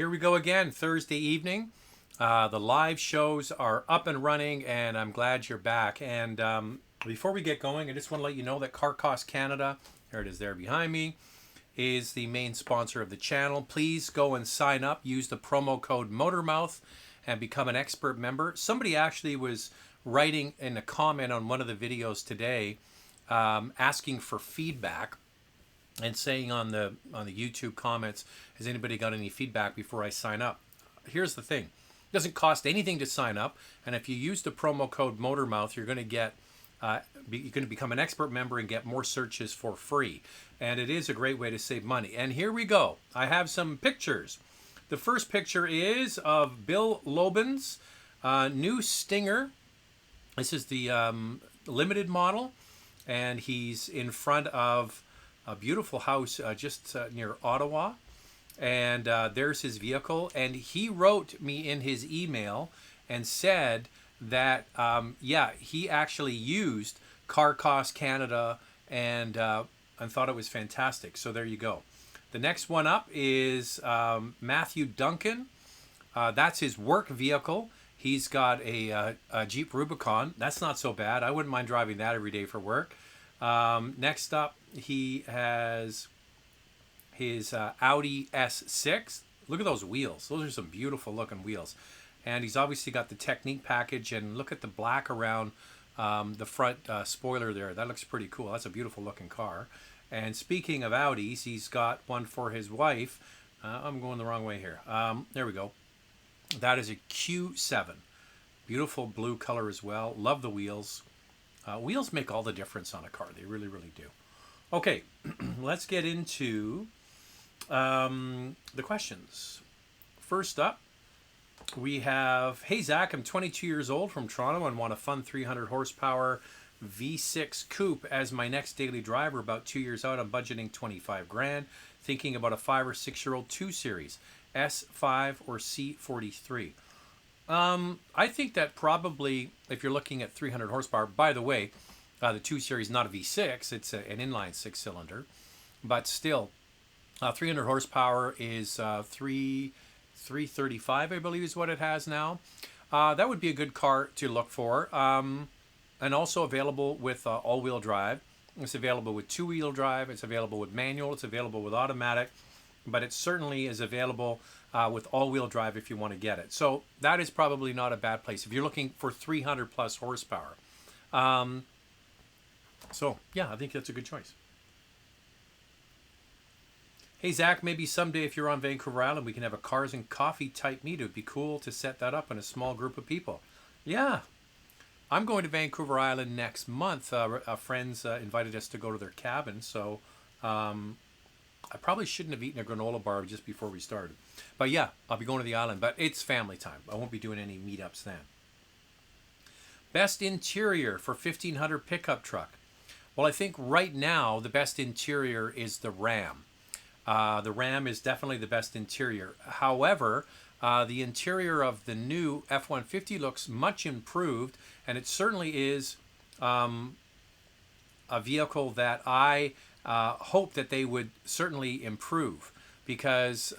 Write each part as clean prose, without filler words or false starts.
Here we go again, Thursday evening. The live shows are up and running, and I'm glad you're back. And before we get going, I just want to let you know that Car Cost Canada, there it is there behind me, is the main sponsor of the channel. Please go and sign up. Use the promo code MOTORMOUTH and become an expert member. Somebody actually was writing in a comment on one of the videos today asking for feedback and saying on the YouTube comments, has anybody got any feedback before I sign up? Here's the thing. It doesn't cost anything to sign up, and if you use the promo code MOTORMOUTH, you're going to get you're going to become an expert member and get more searches for free. And it is a great way to save money. And here we go. I have some pictures. The first picture is of Bill Lobin's new Stinger. This is the limited model, and he's in front of a beautiful house just near Ottawa. And there's his vehicle. And he wrote me in his email and said that, yeah, he actually used Car Cost Canada and thought it was fantastic. So there you go. The next one up is Matthew Duncan. That's his work vehicle. He's got a Jeep Rubicon. That's not so bad. I wouldn't mind driving that every day for work. Next up, he has his Audi S6. Look at those wheels. Those are some beautiful looking wheels. And he's obviously got the Technique package, and look at the black around the front spoiler there. That looks pretty cool. That's a beautiful looking car. And speaking of Audis, he's got one for his wife. I'm going the wrong way here. There we go. That is a Q7. Beautiful blue color as well. Love the wheels. Wheels make all the difference on a car. They really, really do. Okay, let's get into the questions. First up, we have, hey Zach, I'm 22 years old from Toronto and want a fun 300 horsepower V6 coupe as my next daily driver. About 2 years out, I'm budgeting 25 grand. Thinking about a 5 or 6 year old 2 Series, S5 or C43. I think that probably, if you're looking at 300 horsepower, by the way, the 2 Series is not a V6, it's an inline 6-cylinder, but still, 300 horsepower is 335, I believe is what it has now. That would be a good car to look for, and also available with all-wheel drive. It's available with 2-wheel drive, it's available with manual, it's available with automatic, but it certainly is available with all-wheel drive if you want to get it. So that is probably not a bad place if you're looking for 300 plus horsepower. So yeah, I think that's a good choice. Hey Zach, maybe someday if you're on Vancouver Island, we can have a cars and coffee type meet. It would be cool to set that up in a small group of people. Yeah, I'm going to Vancouver Island next month. Friends invited us to go to their cabin, so I probably shouldn't have eaten a granola bar just before we started. But yeah, I'll be going to the island, but it's family time. I won't be doing any meetups then. Best interior for 1500 pickup truck. Well, I think right now the best interior is the Ram. The Ram is definitely the best interior. However, the interior of the new F-150 looks much improved, and it certainly is a vehicle that I hope that they would certainly improve, because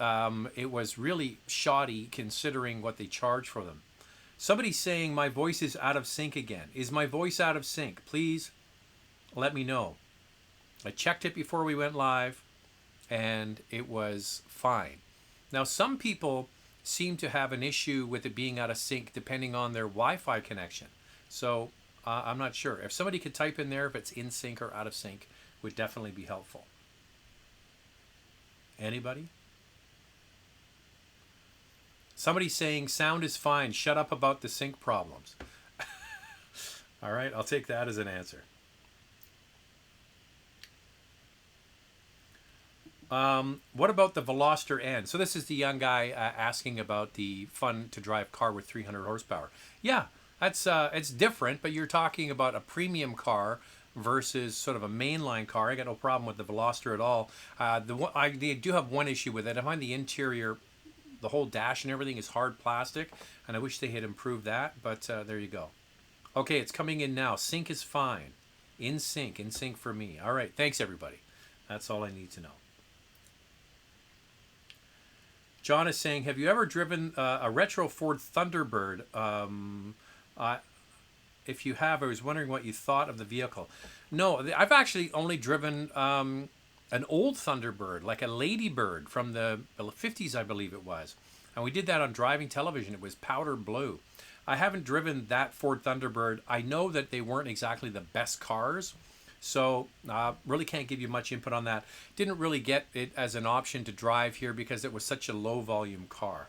it was really shoddy considering what they charge for them. Somebody's saying my voice is out of sync again. Is my voice out of sync? Please let me know. I checked it before we went live, and it was fine. Now, some people seem to have an issue with it being out of sync depending on their Wi-Fi connection. So I'm not sure. If somebody could type in there if it's in sync or out of sync, would definitely be helpful. Anybody? Somebody's saying sound is fine. Shut up about the sync problems. All right, I'll take that as an answer. What about the Veloster N? So this is the young guy asking about the fun to drive car with 300 horsepower. Yeah, that's it's different, but you're talking about a premium car versus sort of a mainline car. I got no problem with the Veloster at all. I do have one issue with it. I find the interior, the whole dash and everything is hard plastic, and I wish they had improved that, but there you go. Okay, it's coming in now. Sync is fine. In sync for me. All right, thanks everybody. That's all I need to know. John is saying, have you ever driven a retro Ford Thunderbird? If you have, I was wondering what you thought of the vehicle. No, I've actually only driven an old Thunderbird, like a Ladybird from the 50s, I believe it was. And we did that on driving television. It was powder blue. I haven't driven that Ford Thunderbird. I know that they weren't exactly the best cars, so really can't give you much input on that. Didn't really get it as an option to drive here because it was such a low volume car.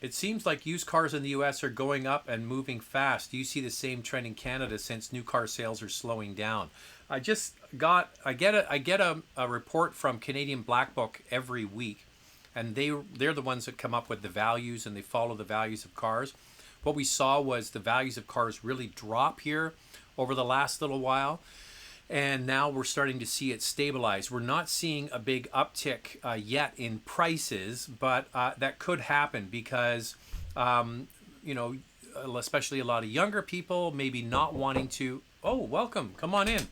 It seems like used cars in the U.S. are going up and moving fast. Do you see the same trend in Canada since new car sales are slowing down? I get a report from Canadian Black Book every week, and they're the ones that come up with the values, and they follow the values of cars. What we saw was the values of cars really drop here over the last little while, and now we're starting to see it stabilize. We're not seeing a big uptick yet in prices, but that could happen because, especially a lot of younger people maybe not wanting to. Oh, welcome. Come on in.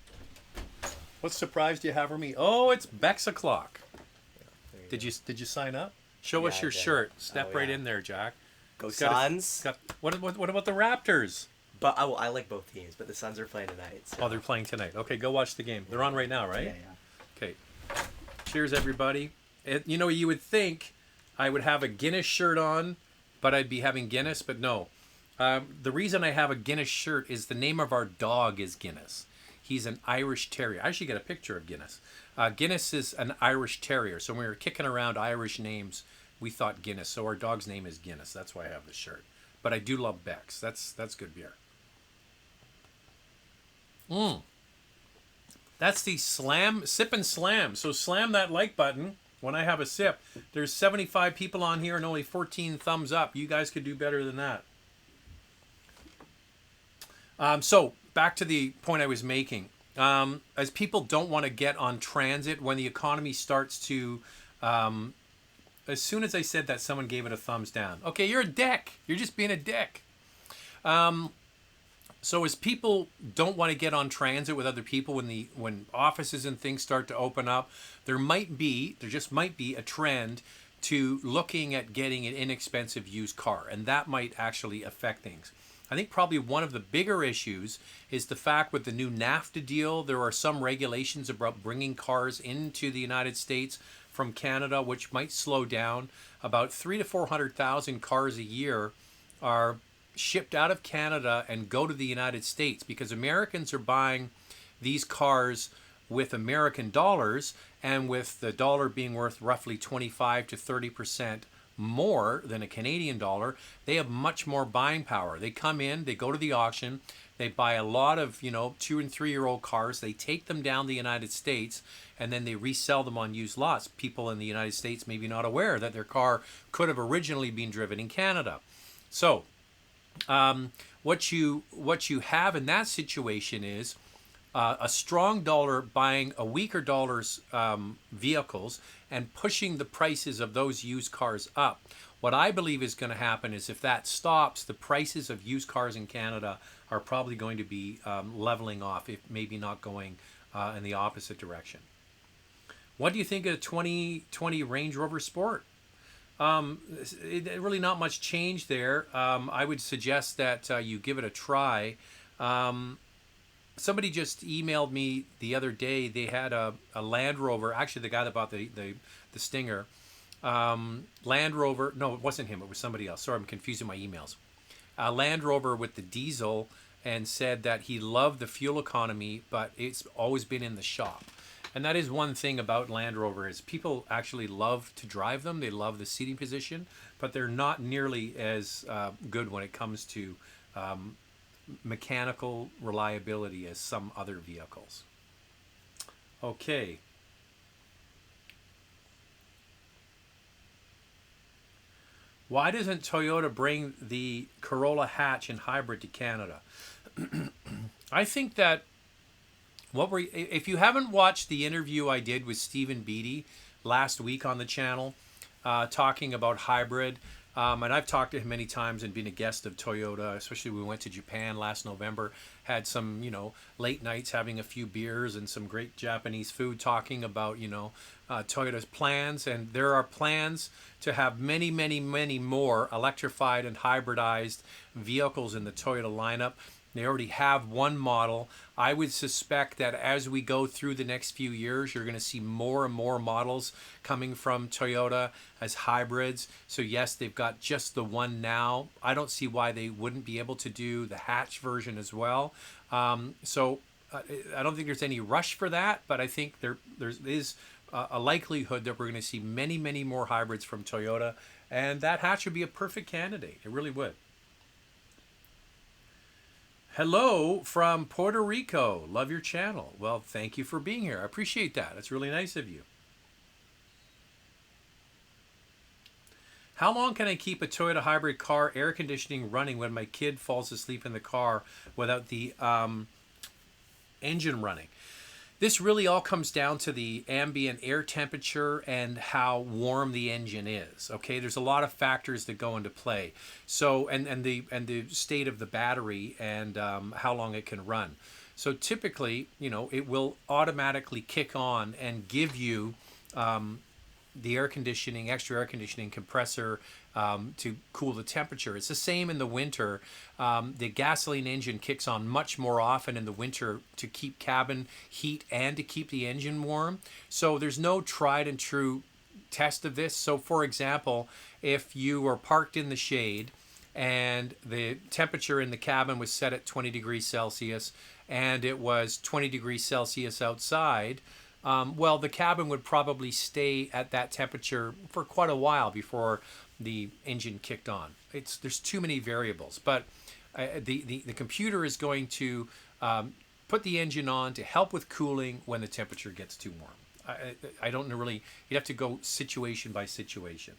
What surprise do you have for me? Oh, it's Bex o'clock. Did you sign up? Show us your shirt. Step right in there, Jack. Go Suns. What about the Raptors? But I like both teams, but the Suns are playing tonight. So. Oh, they're playing tonight. Okay, go watch the game. They're on right now, right? Yeah. Okay. Cheers, everybody. You would think I would have a Guinness shirt on, but I'd be having Guinness, but no. The reason I have a Guinness shirt is the name of our dog is Guinness. He's an Irish Terrier. I should get a picture of Guinness. Guinness is an Irish Terrier. So when we were kicking around Irish names, we thought Guinness. So our dog's name is Guinness. That's why I have this shirt. But I do love Beck's. That's good beer. That's the sip and slam. So slam that like button when I have a sip. There's 75 people on here and only 14 thumbs up. You guys could do better than that. So back to the point I was making. As people don't want to get on transit when the economy starts to... as soon as I said that, someone gave it a thumbs down. Okay, you're a dick. You're just being a dick. So as people don't want to get on transit with other people when offices and things start to open up, there just might be a trend to looking at getting an inexpensive used car, and that might actually affect things. I think probably one of the bigger issues is the fact with the new NAFTA deal, there are some regulations about bringing cars into the United States from Canada, which might slow down. About 300,000 to 400,000 cars a year are shipped out of Canada and go to the United States because Americans are buying these cars with American dollars, and with the dollar being worth roughly 25 to 30% more than a Canadian dollar, they have much more buying power. They come in, they go to the auction, they buy a lot of 2 and 3 year old cars, they take them down the United States, and then they resell them on used lots. People in the United States may be not aware that their car could have originally been driven in Canada. So what you have in that situation is a strong dollar buying a weaker dollar's vehicles and pushing the prices of those used cars up. What I believe is going to happen is if that stops, the prices of used cars in Canada are probably going to be leveling off, if maybe not going in the opposite direction. What do you think of 2020 Range Rover Sport? Really not much change there. I would suggest that you give it a try. Somebody just emailed me the other day. They had a Land Rover. Actually, the guy that bought the Stinger. Land Rover. No, it wasn't him. It was somebody else. Sorry, I'm confusing my emails. Land Rover with the diesel, and said that he loved the fuel economy, but it's always been in the shop. And that is one thing about Land Rover is people actually love to drive them. They love the seating position, but they're not nearly as good when it comes to mechanical reliability as some other vehicles. Okay. Why doesn't Toyota bring the Corolla hatch and hybrid to Canada? I think that if you haven't watched the interview I did with Stephen Beatty last week on the channel, talking about hybrid, And I've talked to him many times and been a guest of Toyota, especially when we went to Japan last November. Had some, late nights having a few beers and some great Japanese food, talking about, Toyota's plans. And there are plans to have many, many, many more electrified and hybridized vehicles in the Toyota lineup. They already have one model. I would suspect that as we go through the next few years, you're going to see more and more models coming from Toyota as hybrids. So yes, they've got just the one now. I don't see why they wouldn't be able to do the hatch version as well. I don't think there's any rush for that, but I think there is a likelihood that we're going to see many, many more hybrids from Toyota, and that hatch would be a perfect candidate. It really would. Hello from Puerto Rico. Love your channel. Well, thank you for being here. I appreciate that. That's really nice of you. How long can I keep a Toyota hybrid car air conditioning running when my kid falls asleep in the car without the engine running? This really all comes down to the ambient air temperature and how warm the engine is. Okay, there's a lot of factors that go into play. So and the state of the battery and how long it can run. So typically, it will automatically kick on and give you the extra air conditioning compressor to cool the temperature. It's the same in the winter. The gasoline engine kicks on much more often in the winter to keep cabin heat and to keep the engine warm. So there's no tried and true test of this. So for example, if you were parked in the shade and the temperature in the cabin was set at 20 degrees Celsius and it was 20 degrees Celsius outside, well, the cabin would probably stay at that temperature for quite a while before the engine kicked on. There's too many variables, but the computer is going to put the engine on to help with cooling when the temperature gets too warm. I don't know really. You'd have to go situation by situation.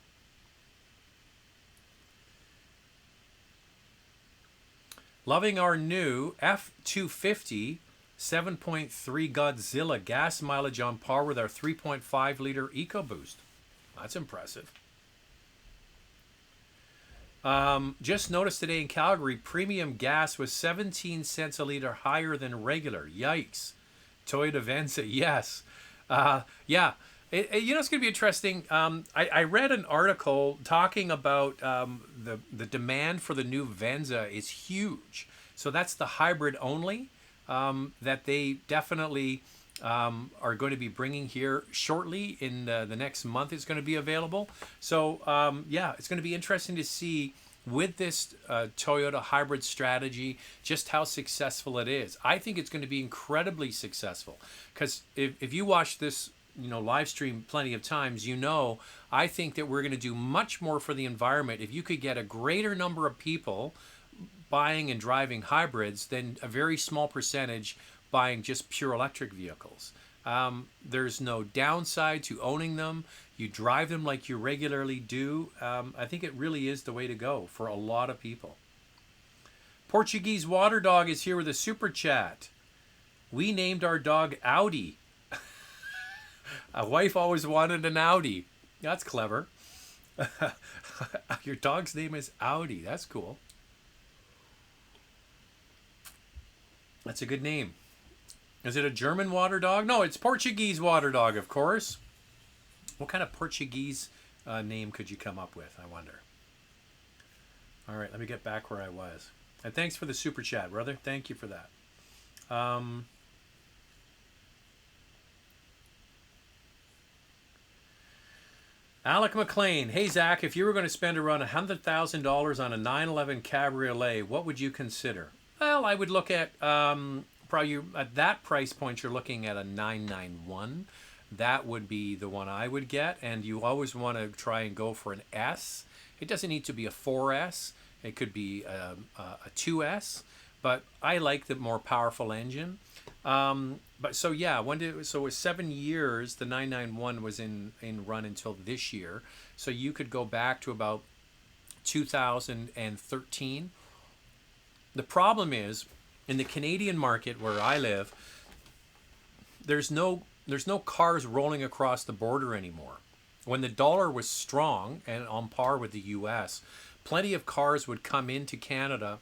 Loving our new F250 7.3 Godzilla, gas mileage on par with our 3.5 liter EcoBoost. That's impressive. Just noticed today in Calgary, premium gas was 17 cents a liter higher than regular. Yikes. Toyota Venza, yes. Yeah. It's going to be interesting. I read an article talking about the demand for the new Venza is huge. So that's the hybrid only. That they definitely are going to be bringing here shortly. In the next month it's going to be available. So yeah, it's going to be interesting to see with this Toyota hybrid strategy just how successful it is. I think it's going to be incredibly successful because if you watch this live stream plenty of times, I think that we're going to do much more for the environment if you could get a greater number of people buying and driving hybrids than a very small percentage buying just pure electric vehicles. There's no downside to owning them. You drive them like you regularly do. I think it really is the way to go for a lot of people. Portuguese Water Dog is here with a super chat. We named our dog Audi. A wife always wanted an Audi. That's clever. Your dog's name is Audi. That's cool. That's a good name. Is it a German water dog? No, it's Portuguese water dog, of course. What kind of Portuguese name could you come up with, I wonder? All right, let me get back where I was. And thanks for the super chat, brother. Thank you for that. Alec McLean. Hey, Zach, if you were going to spend around $100,000 on a 911 Cabriolet, what would you consider? Well, I would look at, probably at that price point, you're looking at a 991. That would be the one I would get. And you always want to try and go for an S. It doesn't need to be a 4S. It could be a 2S. But I like the more powerful engine. But so, yeah, so it was 7 years. The 991 was in run until this year. So you could go back to about 2013. The problem is, in the Canadian market where I live, there's no cars rolling across the border anymore. when the dollar was strong and on par with the US, plenty of cars would come into Canada,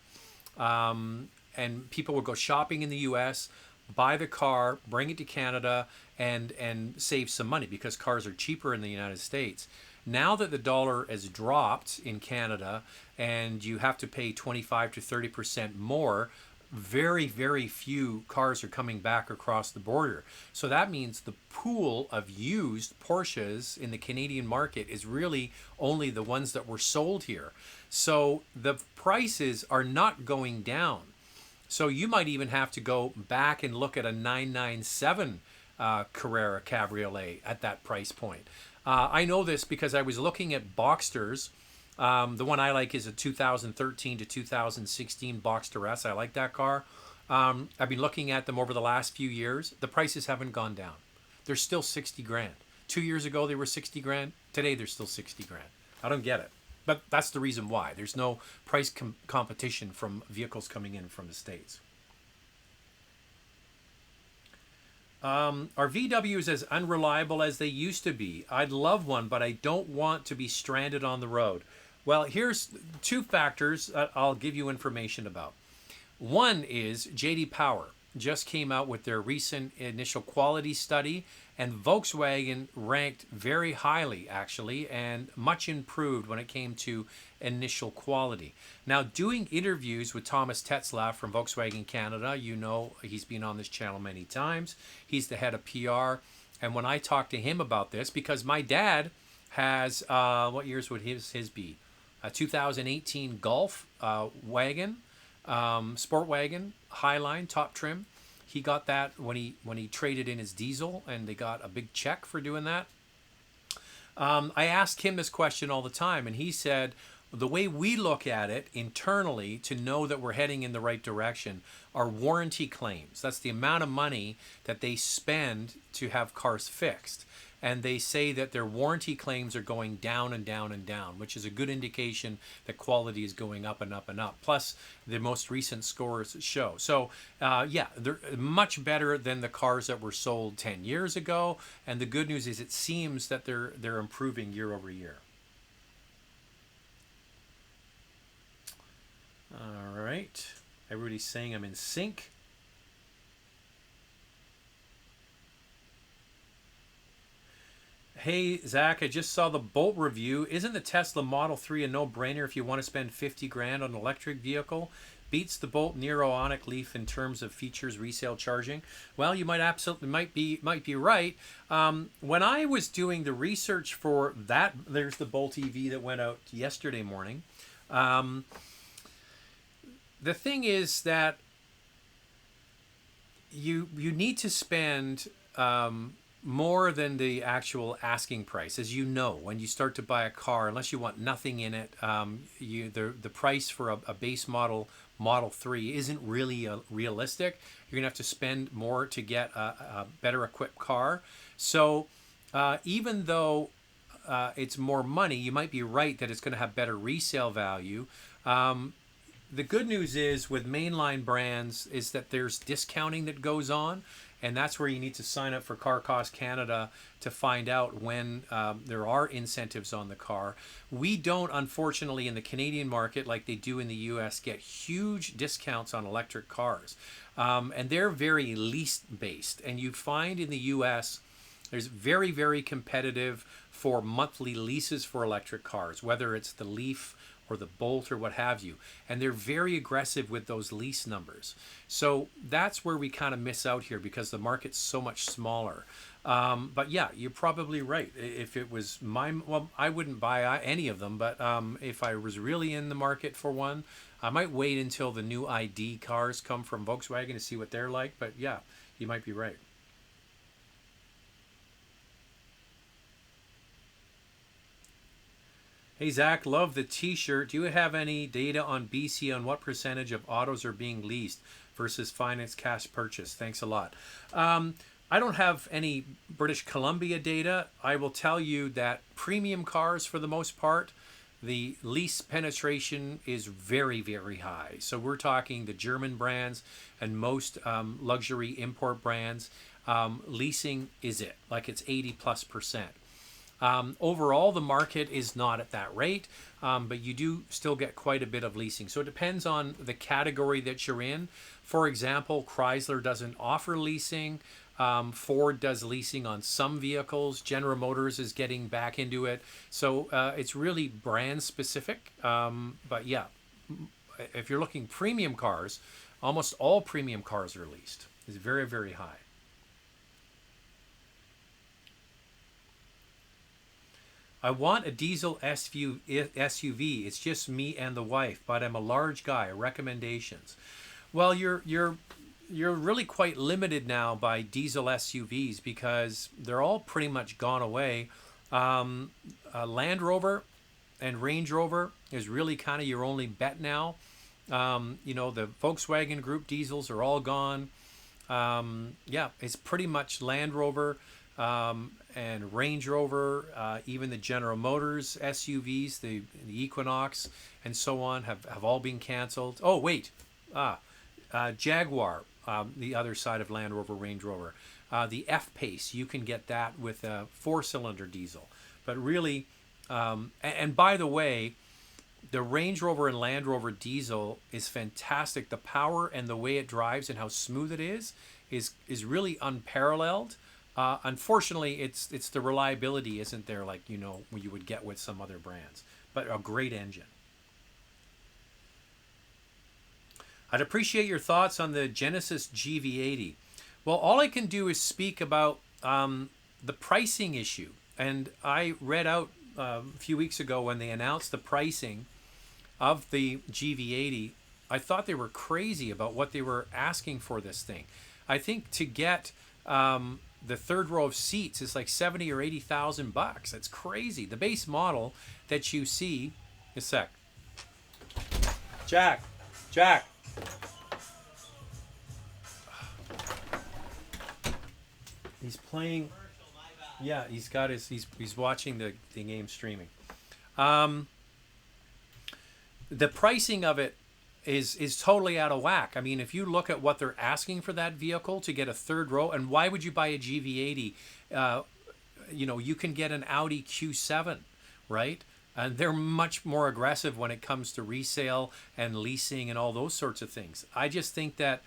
and people would go shopping in the US, buy the car, bring it to Canada, and save some money because cars are cheaper in the United States. Now that the dollar has dropped in Canada and you have to pay 25 to 30% more, very, very few cars are coming back across the border. So that means the pool of used Porsches in the Canadian market is really only the ones that were sold here. So the prices are not going down. So you might even have to go back and look at a 997 Carrera Cabriolet at that price point. I know this because I was looking at Boxsters. The one I like is a 2013 to 2016 Boxster S. I like that car. I've been looking at them over the last few years. The prices haven't gone down. They're still 60 grand. 2 years ago, they were 60 grand. Today, they're still 60 grand. I don't get it. But that's the reason why. There's no price competition from vehicles coming in from the States. Are VWs as unreliable as they used to be? I'd love one, but I don't want to be stranded on the road. Well, here's two factors I'll give you information about. One is J.D. Power just came out with their recent initial quality study, and Volkswagen ranked very highly, actually, and much improved when it came to initial quality. Now, doing interviews with Thomas Tetzlaff from Volkswagen Canada, you know he's been on this channel many times. He's the head of PR. And when I talked to him about this, because my dad has, what years would his be? A 2018 Golf wagon, sport wagon, Highline, top trim. He got that when he traded in his diesel, and they got a big check for doing that. I asked him this question all the time, and he said, the way we look at it internally to know that we're heading in the right direction are warranty claims. That's the amount of money that they spend to have cars fixed. And they say that their warranty claims are going down and down and down, which is a good indication that quality is going up and up and up. Plus, the most recent scores show. So, yeah, they're much better than the cars that were sold 10 years ago. And the good news is it seems that they're improving year over year. All right. Everybody's saying I'm in sync. Hey, Zach, I just saw the Bolt review. Isn't the Tesla Model 3 a no-brainer if you want to spend 50 grand on an electric vehicle? Beats the Bolt Nero Ioniq Leaf in terms of features, resale charging. Well, you might be right. When I was doing the research for that, there's the Bolt EV that went out yesterday morning. The thing is that you need to spend more than the actual asking price. As you know, when you start to buy a car, unless you want nothing in it, the price for a base Model 3 isn't really realistic. You're gonna have to spend more to get a better equipped car. So even though it's more money, you might be right that it's going to have better resale value. The good news is with mainline brands is that there's discounting that goes on, and that's where you need to sign up for Car Cost Canada to find out when there are incentives on the car. We don't, unfortunately, in the Canadian market, like they do in the US, get huge discounts on electric cars. And they're very lease-based. And you find in the US, there's very, very competitive for monthly leases for electric cars, whether it's the Leaf or the Bolt or what have you. And they're very aggressive with those lease numbers. So that's where we kind of miss out here because the market's so much smaller. But yeah, you're probably right. If it was well, I wouldn't buy any of them, but if I was really in the market for one, I might wait until the new ID cars come from Volkswagen to see what they're like. But yeah, you might be right. Hey, Zach, love the t-shirt. Do you have any data on BC on what percentage of autos are being leased versus finance cash purchase? Thanks a lot. I don't have any British Columbia data. I will tell you that premium cars, for the most part, the lease penetration is very, very high. So we're talking the German brands and most luxury import brands. Leasing is it, like it's 80+%. Overall, the market is not at that rate, but you do still get quite a bit of leasing. So it depends on the category that you're in. For example, Chrysler doesn't offer leasing. Ford does leasing on some vehicles. General Motors is getting back into it. So it's really brand specific. But yeah, if you're looking premium cars, almost all premium cars are leased. It's very, very high. I want a diesel SUV. It's just me and the wife, but I'm a large guy. Recommendations? Well, you're really quite limited now by diesel SUVs because they're all pretty much gone away. Land Rover and Range Rover is really kind of your only bet now. The Volkswagen Group diesels are all gone. Yeah, it's pretty much Land Rover and Range Rover, even the General Motors SUVs, the Equinox and so on have all been canceled. Oh, wait. Jaguar, the other side of Land Rover, Range Rover. The F-Pace, you can get that with a 4-cylinder diesel. But really, and by the way, the Range Rover and Land Rover diesel is fantastic. The power and the way it drives and how smooth it is really unparalleled. Unfortunately, it's the reliability isn't there like you would get with some other brands. But a great engine. I'd appreciate your thoughts on the Genesis GV80. Well, all I can do is speak about the pricing issue. And I read out a few weeks ago when they announced the pricing of the GV80. I thought they were crazy about what they were asking for this thing. I think to get the third row of seats is like $70,000 or $80,000. That's crazy. The base model that you see, a sec. Jack. He's playing. Yeah, he's watching the game streaming. The pricing of it is totally out of whack. I mean, if you look at what they're asking for that vehicle to get a third row, and why would you buy a GV80? You can get an Audi Q7, right? And they're much more aggressive when it comes to resale and leasing and all those sorts of things. I just think that,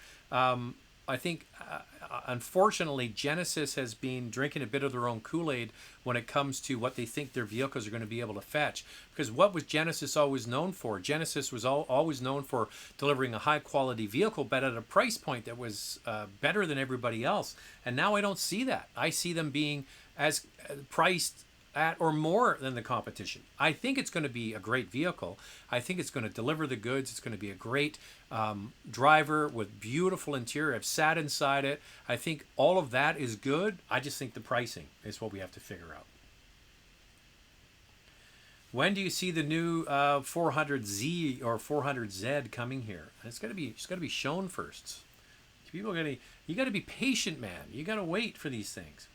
unfortunately, Genesis has been drinking a bit of their own Kool-Aid when it comes to what they think their vehicles are going to be able to fetch. Because what was Genesis always known for? Genesis was always known for delivering a high-quality vehicle, but at a price point that was better than everybody else. And now I don't see that. I see them being as priced at or more than the competition. I think it's going to be a great vehicle. I think it's going to deliver the goods. It's going to be a great driver with beautiful interior. I've sat inside it. I think all of that is good. I just think the pricing is what we have to figure out. When do you see the new 400Z or 400Z coming here? It's got to be shown first. You got to be patient, man. You got to wait for these things.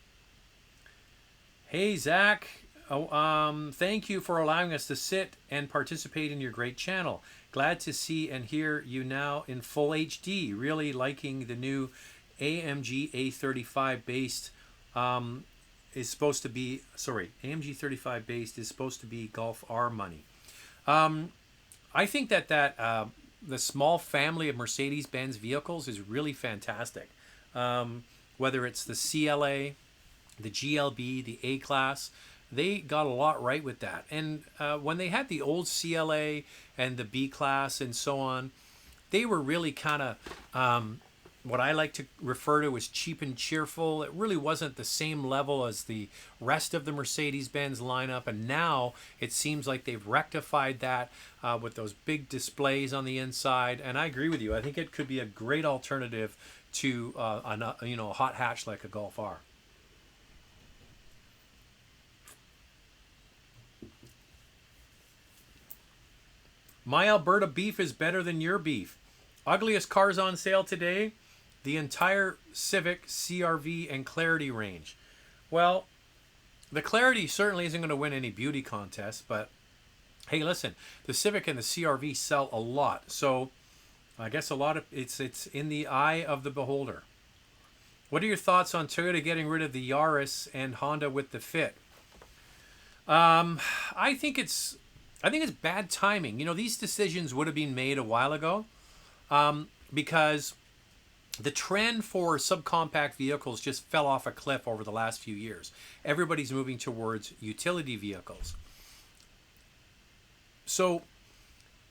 Hey, Zach. Thank you for allowing us to sit and participate in your great channel. Glad to see and hear you now in full HD. Really liking the new AMG A35 based AMG 35 based is supposed to be Golf R money. I think that the small family of Mercedes-Benz vehicles is really fantastic. Whether it's the CLA, the GLB, the A-Class, they got a lot right with that. And when they had the old CLA and the B-Class and so on, they were really kind of what I like to refer to as cheap and cheerful. It really wasn't the same level as the rest of the Mercedes-Benz lineup. And now it seems like they've rectified that with those big displays on the inside. And I agree with you. I think it could be a great alternative to a hot hatch like a Golf R. My Alberta beef is better than your beef. Ugliest cars on sale today, the entire Civic, CR-V, and Clarity range. Well, the Clarity certainly isn't going to win any beauty contests, but hey, listen, the Civic and the CR-V sell a lot. So I guess it's in the eye of the beholder. What are your thoughts on Toyota getting rid of the Yaris and Honda with the Fit? I think it's bad timing. You know, these decisions would have been made a while ago, because the trend for subcompact vehicles just fell off a cliff over the last few years. Everybody's moving towards utility vehicles. So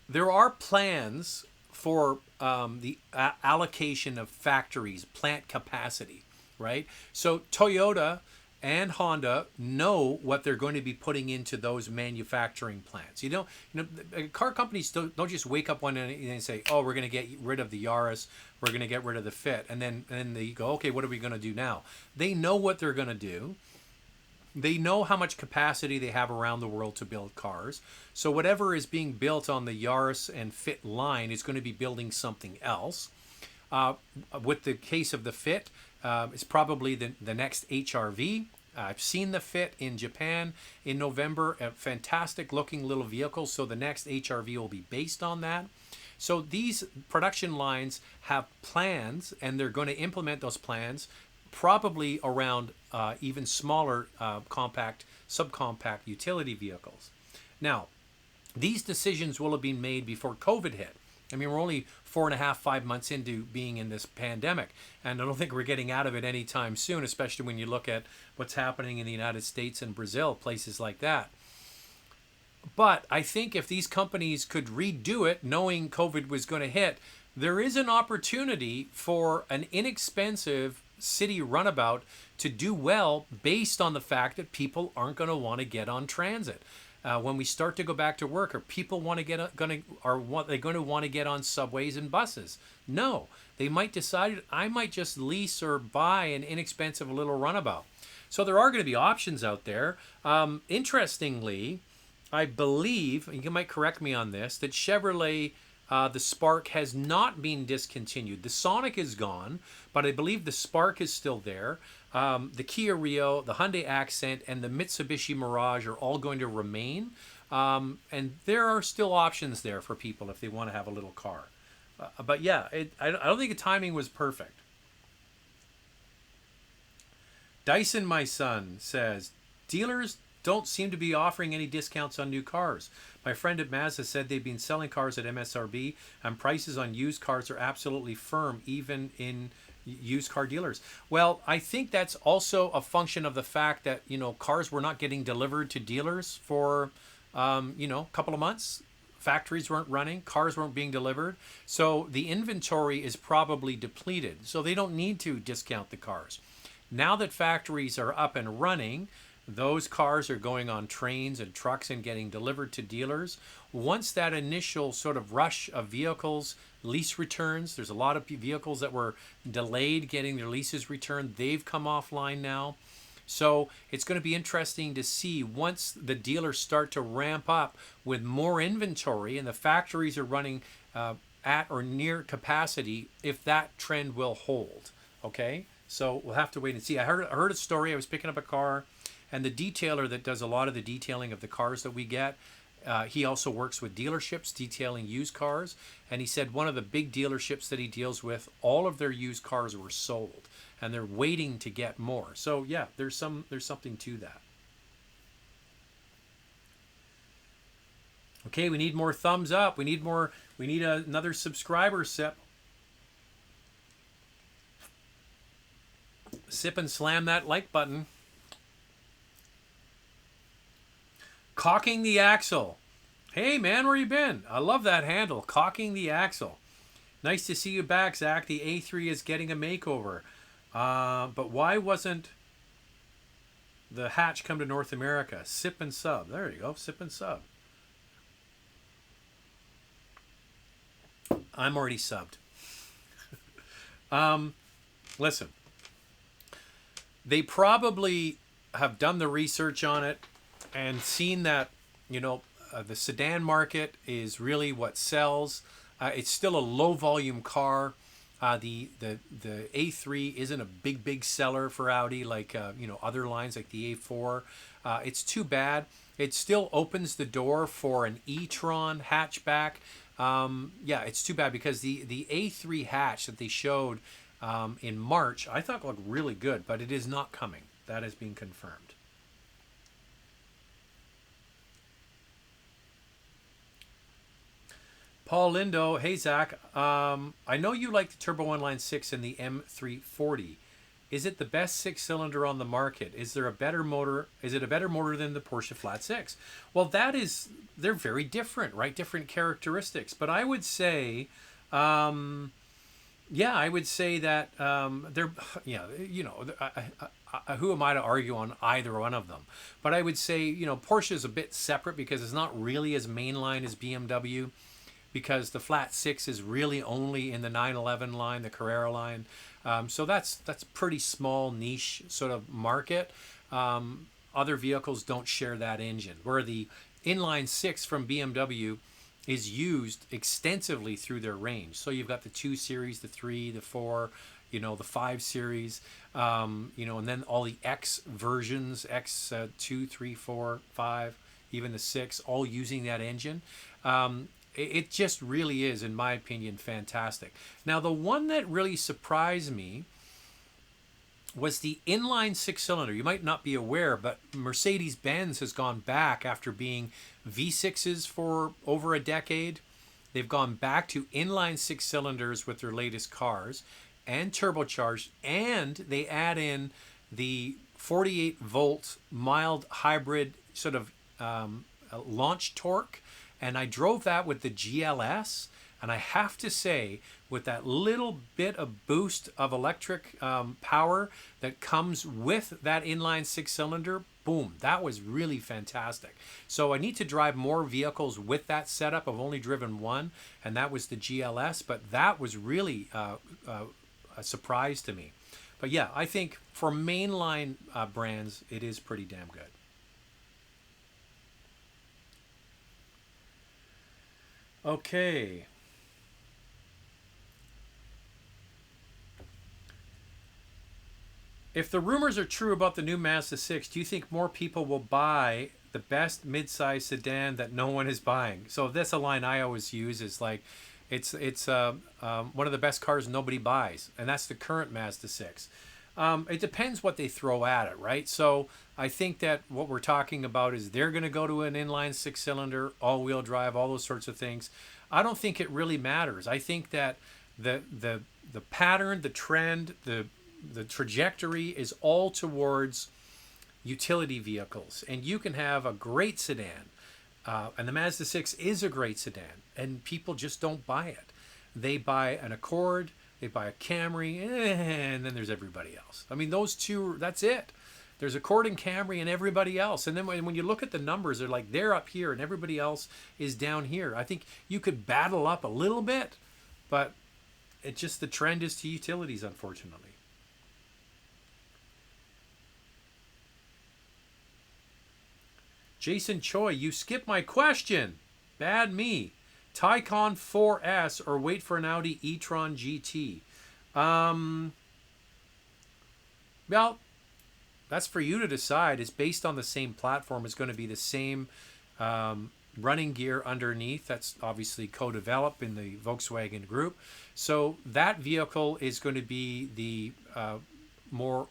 there are plans for the allocation of factories, plant capacity, right? So Toyota and Honda know what they're going to be putting into those manufacturing plants. Car companies don't just wake up one day and say, "Oh, we're going to get rid of the Yaris, we're going to get rid of the Fit," and then they go, "Okay, what are we going to do now?" They know what they're going to do. They know how much capacity they have around the world to build cars. So whatever is being built on the Yaris and Fit line is going to be building something else. With the case of the Fit, it's probably the next HRV. I've seen the Fit in Japan in November, a fantastic looking little vehicle. So the next HRV will be based on that. So these production lines have plans, and they're going to implement those plans probably around even smaller compact, subcompact utility vehicles. Now, these decisions will have been made before COVID hit. I mean, we're only 4.5, 5 months into being in this pandemic, and I don't think we're getting out of it anytime soon, especially when you look at what's happening in the United States and Brazil, places like that. But I think if these companies could redo it, knowing COVID was going to hit, there is an opportunity for an inexpensive city runabout to do well based on the fact that people aren't going to want to get on transit. When we start to go back to work, are people are they going to want to get on subways and buses? No, they might decide, I might just lease or buy an inexpensive little runabout. So there are going to be options out there. Interestingly, I believe, and you might correct me on this, that Chevrolet, the Spark has not been discontinued. The Sonic is gone, but I believe the Spark is still there. The Kia Rio, the Hyundai Accent, and the Mitsubishi Mirage are all going to remain. And there are still options there for people if they want to have a little car. But yeah, I don't think the timing was perfect. Dyson, my son, says, dealers don't seem to be offering any discounts on new cars. My friend at Mazda said they've been selling cars at MSRB, and prices on used cars are absolutely firm, even in used car dealers. Well, I think that's also a function of the fact that, cars were not getting delivered to dealers for, a couple of months. Factories weren't running, cars weren't being delivered. So the inventory is probably depleted. So they don't need to discount the cars. Now that factories are up and running, those cars are going on trains and trucks and getting delivered to dealers. Once that initial sort of rush of vehicles, lease returns, there's a lot of vehicles that were delayed getting their leases returned. They've come offline now. So it's going to be interesting to see once the dealers start to ramp up with more inventory and the factories are running at or near capacity, if that trend will hold. Okay? So we'll have to wait and see. I heard a story. I was picking up a car, and the detailer that does a lot of the detailing of the cars that we get, he also works with dealerships detailing used cars. And he said one of the big dealerships that he deals with, all of their used cars were sold, and they're waiting to get more. So yeah, there's something to that. Okay, we need more thumbs up. We need another subscriber sip. Sip and slam that like button. Cocking the axle. Hey man, where you been? I love that handle. Cocking the axle. Nice to see you back, Zach. The A3 is getting a makeover. But why wasn't the hatch come to North America? Sip and sub. There you go. Sip and sub. I'm already subbed. Listen. They probably have done the research on it and seen that, the sedan market is really what sells. It's still a low volume car. The A3 isn't a big seller for Audi like other lines like the A4. It's too bad. It still opens the door for an e-tron hatchback. It's too bad because the A3 hatch that they showed in March, I thought looked really good, but it is not coming. That has been confirmed. Paul Lindo, hey Zach, I know you like the turbo inline six in the M340. Is it the best six-cylinder on the market? Is there a better motor? Is it a better motor than the Porsche Flat Six? Well, they're very different, right? Different characteristics. But I would say, yeah, I would say that they're, yeah, who am I to argue on either one of them? But I would say, Porsche is a bit separate because it's not really as mainline as BMW, because the Flat Six is really only in the 911 line, the Carrera line. So that's pretty small niche sort of market. Other vehicles don't share that engine, where the inline six from BMW is used extensively through their range. So you've got the 2 Series, the 3, the 4, the 5 Series, and then all the X versions, X 2, 3, 4, 5, even the 6, all using that engine. It just really is, in my opinion, fantastic. Now, the one that really surprised me was the inline six-cylinder. You might not be aware, but Mercedes-Benz has gone back after being V6s for over a decade. They've gone back to inline six cylinders with their latest cars and turbocharged, and they add in the 48-volt mild hybrid sort of launch torque. And I drove that with the GLS, and I have to say, with that little bit of boost of electric power that comes with that inline six-cylinder, boom, that was really fantastic. So I need to drive more vehicles with that setup. I've only driven one, and that was the GLS, but that was really a surprise to me. But yeah, I think for mainline brands, it is pretty damn good. Okay. If the rumors are true about the new Mazda 6, do you think more people will buy the best midsize sedan that no one is buying? So that's a line I always use, is like, it's one of the best cars nobody buys, and that's the current Mazda 6. It depends what they throw at it, right? So I think that what we're talking about is they're going to go to an inline six-cylinder, all-wheel drive, all those sorts of things. I don't think it really matters. I think that the pattern, the trend, the trajectory is all towards utility vehicles, and you can have a great sedan, and the Mazda 6 is a great sedan, and people just don't buy it. They buy an Accord, they buy a Camry, and then there's everybody else. I mean, those two, that's it. There's Accord and Camry and everybody else. And then when you look at the numbers, they're up here and everybody else is down here. I think you could battle up a little bit, but it just, the trend is to utilities, unfortunately. Jason Choi, you skipped my question. Bad me. Taycan 4S or wait for an Audi e-tron GT? Well, that's for you to decide. It's based on the same platform. It's going to be the same running gear underneath. That's obviously co-developed in the Volkswagen group. So that vehicle is going to be the more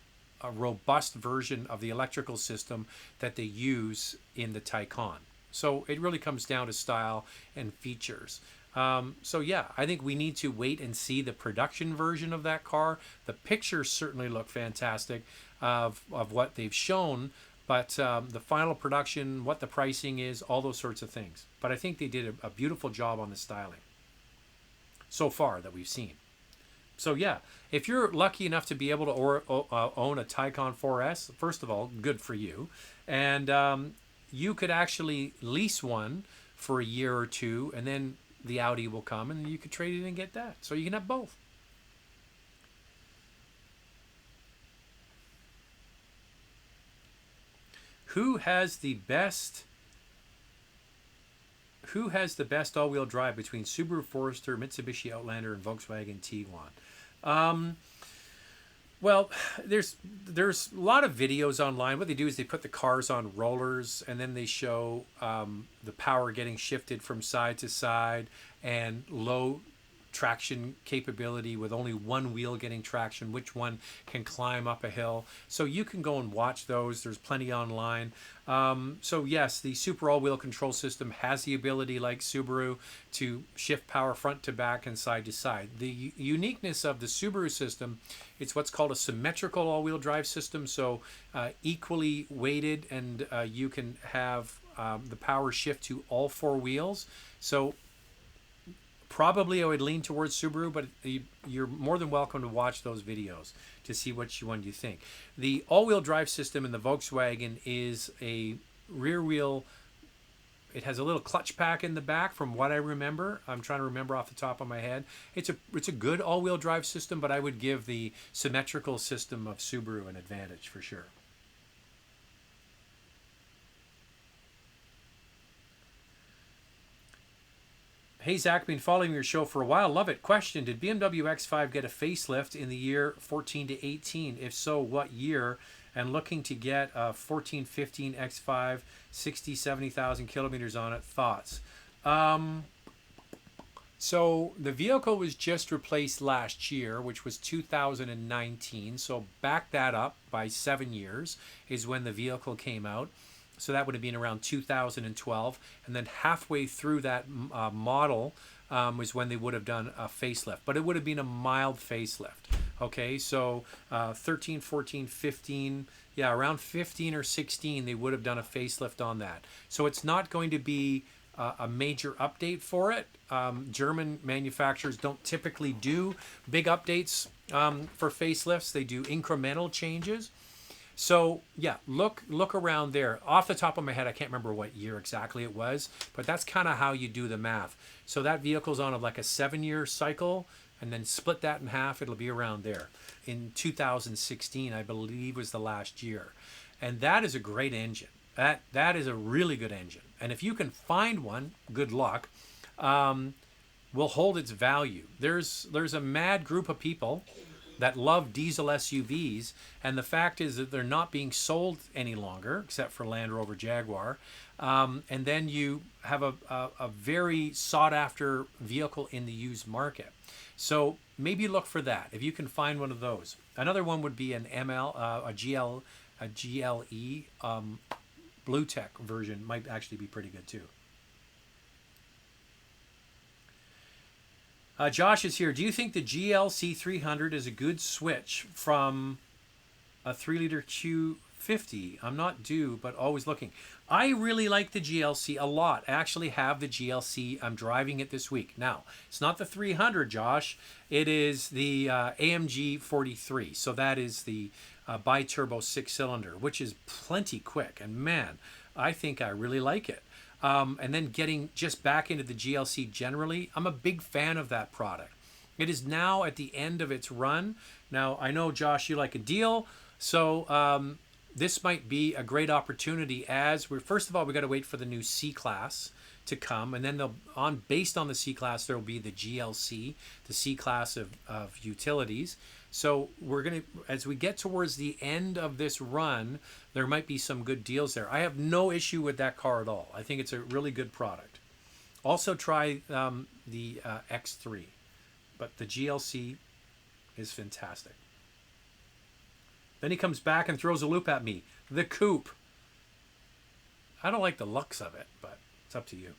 robust version of the electrical system that they use in the Taycan. So it really comes down to style and features. So yeah, I think we need to wait and see the production version of that car. The pictures certainly look fantastic of what they've shown, but the final production, what the pricing is, all those sorts of things. But I think they did a beautiful job on the styling so far that we've seen. So yeah, if you're lucky enough to be able to own a Taycan 4S, first of all, good for you. And you could actually lease one for a year or two, and then the Audi will come, and you could trade it and get that. So you can have both. Who has the best all-wheel drive between Subaru Forester, Mitsubishi Outlander, and Volkswagen Tiguan? Well, there's a lot of videos online. What they do is they put the cars on rollers, and then they show the power getting shifted from side to side, and low traction capability with only one wheel getting traction, which one can climb up a hill. So you can go and watch those. There's plenty online. So yes, the Super all-wheel control system has the ability, like Subaru, to shift power front to back and side to side. The uniqueness of the Subaru system, it's what's called a symmetrical all-wheel drive system. So equally weighted, and you can have the power shift to all four wheels. So probably I would lean towards Subaru, but you're more than welcome to watch those videos to see which one you think. The all-wheel drive system in the Volkswagen is a rear wheel. It has a little clutch pack in the back from what I remember. I'm trying to remember off the top of my head. It's a good all-wheel drive system, but I would give the symmetrical system of Subaru an advantage for sure. Hey Zach, been following your show for a while. Love it. Question: did BMW X5 get a facelift in the year 14 to 18? If so, what year? And looking to get a 14, 15 X5, 60, 70,000 kilometers on it. Thoughts? So the vehicle was just replaced last year, which was 2019. So back that up by 7 years is when the vehicle came out. So that would have been around 2012. And then halfway through that model was when they would have done a facelift. But it would have been a mild facelift. Okay, so 13, 14, 15, yeah, around 15 or 16, they would have done a facelift on that. So it's not going to be a major update for it. German manufacturers don't typically do big updates for facelifts. They do incremental changes. So yeah, look around there. Off the top of my head, I can't remember what year exactly it was, but that's kind of how you do the math. So that vehicle's on like a 7-year cycle, and then split that in half, it'll be around there. In 2016, I believe, was the last year. And that is a great engine. That is a really good engine. And if you can find one, good luck, will hold its value. There's a mad group of people that love diesel SUVs, and the fact is that they're not being sold any longer, except for Land Rover Jaguar. And then you have a very sought-after vehicle in the used market. So maybe look for that if you can find one of those. Another one would be an a GLE Blue Tech version might actually be pretty good too. Josh is here. Do you think the GLC 300 is a good switch from a 3-liter Q50? I'm not due, but always looking. I really like the GLC a lot. I actually have the GLC. I'm driving it this week. Now, it's not the 300, Josh. It is the AMG 43. So that is the bi-turbo 6-cylinder, which is plenty quick. And man, I think I really like it. And then getting just back into the GLC generally, I'm a big fan of that product. It is now at the end of its run. Now, I know, Josh, you like a deal, so this might be a great opportunity as we're, first of all, we got to wait for the new C-Class to come, and then based on the C-Class, there will be the GLC, the C-Class of utilities. So we're going to, as we get towards the end of this run, there might be some good deals there. I have no issue with that car at all. I think it's a really good product. Also try the X3, but the GLC is fantastic. Then he comes back and throws a loop at me. The coupe. I don't like the looks of it, but it's up to you.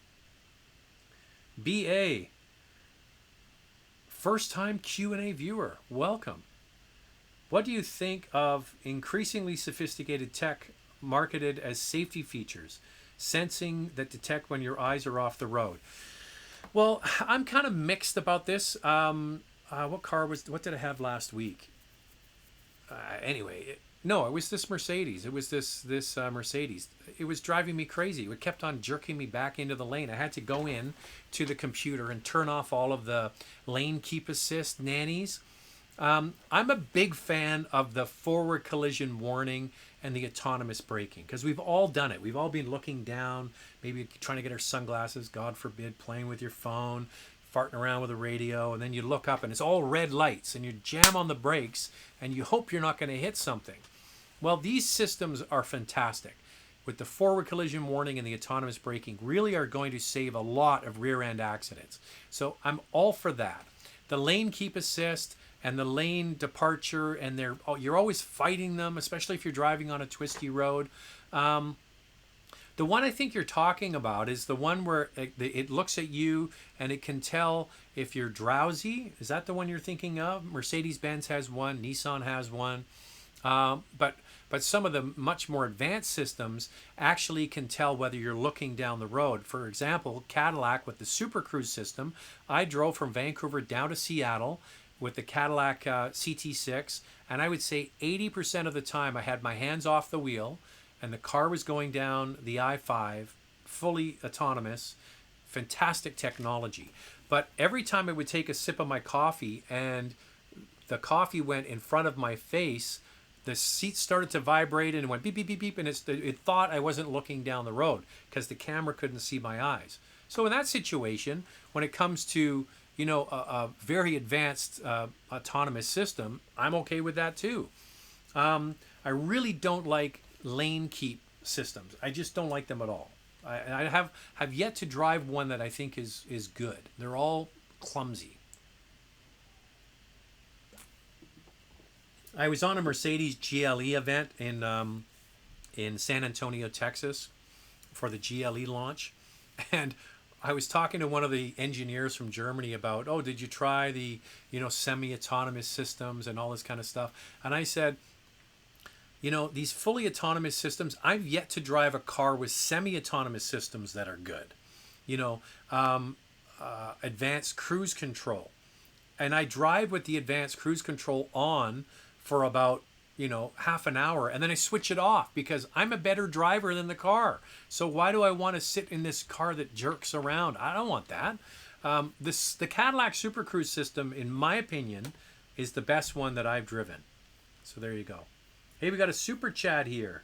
BA. First-time Q&A viewer. Welcome. What do you think of increasingly sophisticated tech marketed as safety features, sensing that detect when your eyes are off the road? Well, I'm kind of mixed about this. What did I have last week? Anyway, it was this Mercedes. It was this Mercedes. It was driving me crazy. It kept on jerking me back into the lane. I had to go in to the computer and turn off all of the lane keep assist nannies. I'm a big fan of the forward collision warning and the autonomous braking, because we've all done it. We've all been looking down, maybe trying to get our sunglasses, God forbid, playing with your phone, farting around with a radio, and then you look up and it's all red lights and you jam on the brakes and you hope you're not going to hit something. Well, these systems are fantastic. With the forward collision warning and the autonomous braking, really are going to save a lot of rear-end accidents. So I'm all for that. the lane keep assist and the lane departure, and you're always fighting them, especially if you're driving on a twisty road. The one I think you're talking about is the one where it looks at you and it can tell if you're drowsy. Is that the one you're thinking of? Mercedes-Benz has one, Nissan has one. But some of the much more advanced systems actually can tell whether you're looking down the road. For example, Cadillac with the Super Cruise system, I drove from Vancouver down to Seattle with the Cadillac CT6, and I would say 80% of the time I had my hands off the wheel, and the car was going down the I-5, fully autonomous, fantastic technology. But every time I would take a sip of my coffee and the coffee went in front of my face, the seat started to vibrate and it went beep, beep, beep, beep, and it thought I wasn't looking down the road because the camera couldn't see my eyes. So in that situation, when it comes to, a very advanced autonomous system, I'm okay with that too. I really don't like lane keep systems. I just don't like them at all. I have yet to drive one that I think is good. They're all clumsy. I was on a Mercedes GLE event in San Antonio, Texas, for the GLE launch, and I was talking to one of the engineers from Germany about, did you try the semi-autonomous systems and all this kind of stuff? And I said, these fully autonomous systems, I've yet to drive a car with semi-autonomous systems that are good. Advanced cruise control, and I drive with the advanced cruise control on for about half an hour, and then I switch it off because I'm a better driver than the car. So why do I want to sit in this car that jerks around? I don't want that. The Cadillac Super Cruise system, in my opinion, is the best one that I've driven. So there you go. Hey, we got a super chat here.